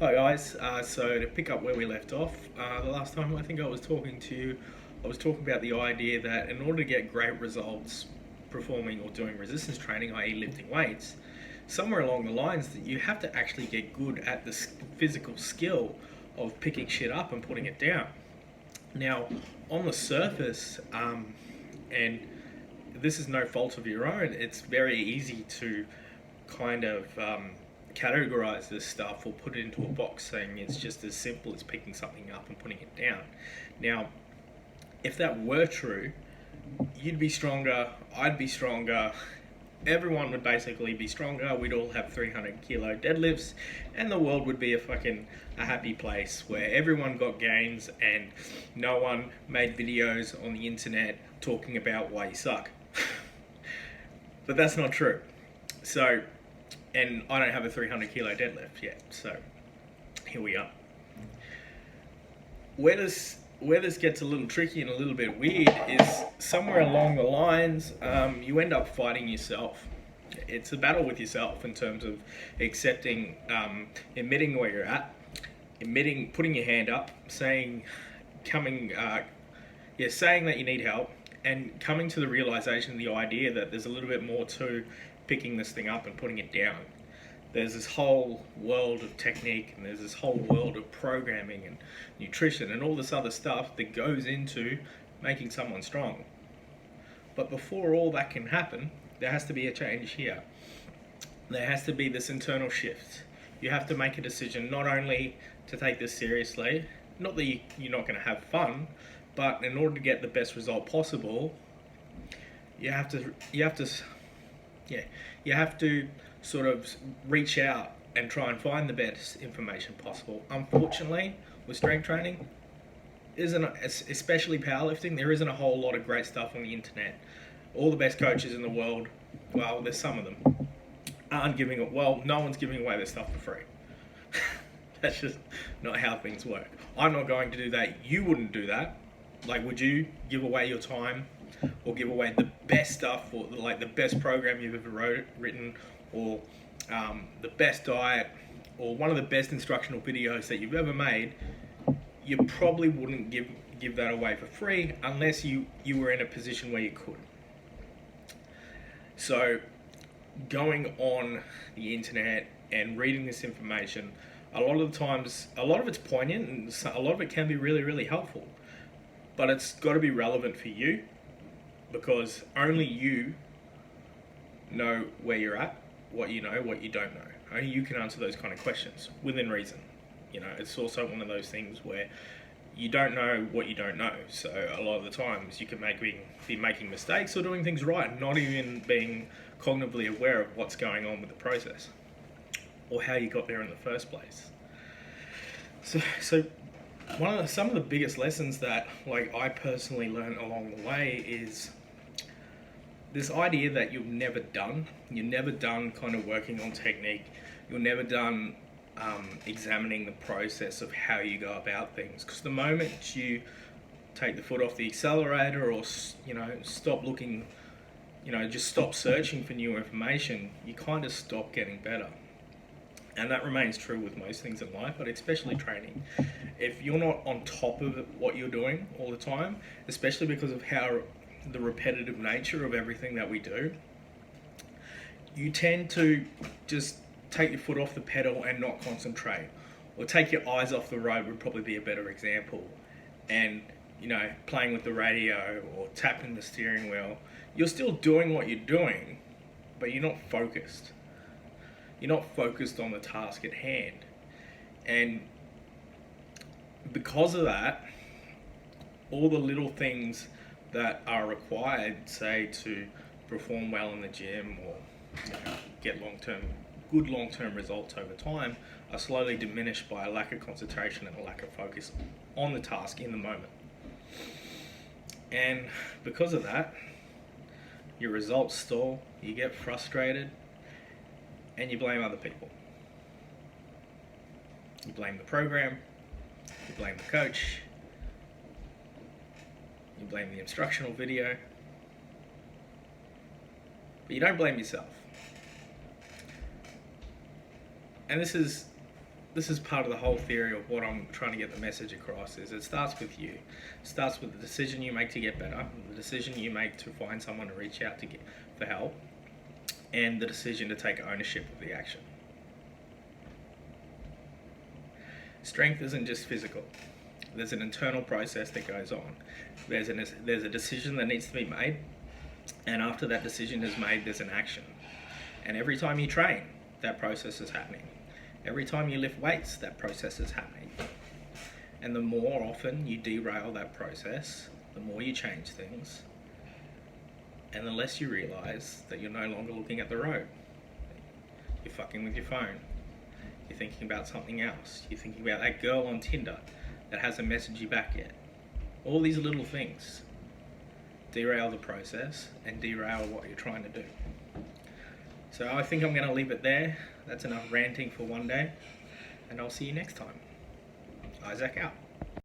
Hi guys, so to pick up where we left off, the last time I think I was talking to you, I was talking about the idea that in order to get great results performing or doing resistance training, i.e. lifting weights, somewhere along the lines that you have to actually get good at the physical skill of picking shit up and putting it down. Now, on the surface, and this is no fault of your own, it's very easy to kind of categorize this stuff or put it into a box saying it's just as simple as picking something up and putting it down. Now, if that were true, you'd be stronger, I'd be stronger, everyone would basically be stronger, we'd all have 300 kilo deadlifts, and the world would be a happy place where everyone got gains and no one made videos on the internet talking about why you suck. But that's not true. So, and I don't have a 300 kilo deadlift yet, so here we are. Where this gets a little tricky and a little bit weird is somewhere along the lines, you end up fighting yourself. It's a battle with yourself in terms of accepting, admitting where you're at, putting your hand up, saying that you need help, and coming to the realization, the idea that there's a little bit more to picking this thing up and putting it down. There's this whole world of technique, and there's this whole world of programming and nutrition and all this other stuff that goes into making someone strong. But before all that can happen, there has to be a change here. There has to be this internal shift. You have to make a decision not only to take this seriously, not that you're not going to have fun, but in order to get the best result possible, you have to sort of reach out and try and find the best information possible. Unfortunately, with strength training, especially powerlifting, there isn't a whole lot of great stuff on the internet. All the best coaches in the world, well, there's some of them, no one's giving away their stuff for free. That's just not how things work. I'm not going to do that. You wouldn't do that. Like, would you give away your time or give away the best stuff, or like the best program you've ever written, or the best diet, or one of the best instructional videos that you've ever made? You probably wouldn't give that away for free unless you were in a position where you could. So going on the internet and reading this information, a lot of the times, a lot of it's poignant and a lot of it can be really, really helpful. But it's got to be relevant for you, because only you know where you're at, what you know, what you don't know. Only you can answer those kind of questions within reason. It's also one of those things where you don't know what you don't know. So a lot of the times you can be making mistakes or doing things right, not even being cognitively aware of what's going on with the process or how you got there in the first place. So some of the biggest lessons that I personally learned along the way is this idea that you're never done kind of working on technique. You're never done examining the process of how you go about things, because the moment you take the foot off the accelerator or stop looking, just stop searching for new information, you kind of stop getting better. And that remains true with most things in life, but especially training. If you're not on top of what you're doing all the time, especially because of how the repetitive nature of everything that we do, you tend to just take your foot off the pedal and not concentrate, or take your eyes off the road would probably be a better example. And playing with the radio or tapping the steering wheel, you're still doing what you're doing, but you're not focused. You're not focused on the task at hand. And because of that, all the little things that are required, say, to perform well in the gym or get good long-term results over time, are slowly diminished by a lack of concentration and a lack of focus on the task in the moment. And because of that, your results stall, you get frustrated, and you blame other people. You blame the program, you blame the coach, you blame the instructional video, but you don't blame yourself. And this is this is part of the whole theory of what I'm trying to get the message across. Is it starts with you. It starts with the decision you make to get better, the decision you make to find someone to reach out to get for help, and the decision to take ownership of the action. Strength isn't just physical. There's an internal process that goes on. There's a decision that needs to be made, and after that decision is made, there's an action. And every time you train, that process is happening. Every time you lift weights, that process is happening. And the more often you derail that process, the more you change things, and the less you realise that you're no longer looking at the road. You're fucking with your phone. You're thinking about something else. You're thinking about that girl on Tinder that hasn't messaged you back yet. All these little things derail the process and derail what you're trying to do. So I think I'm going to leave it there. That's enough ranting for one day, and I'll see you next time. Isaac out.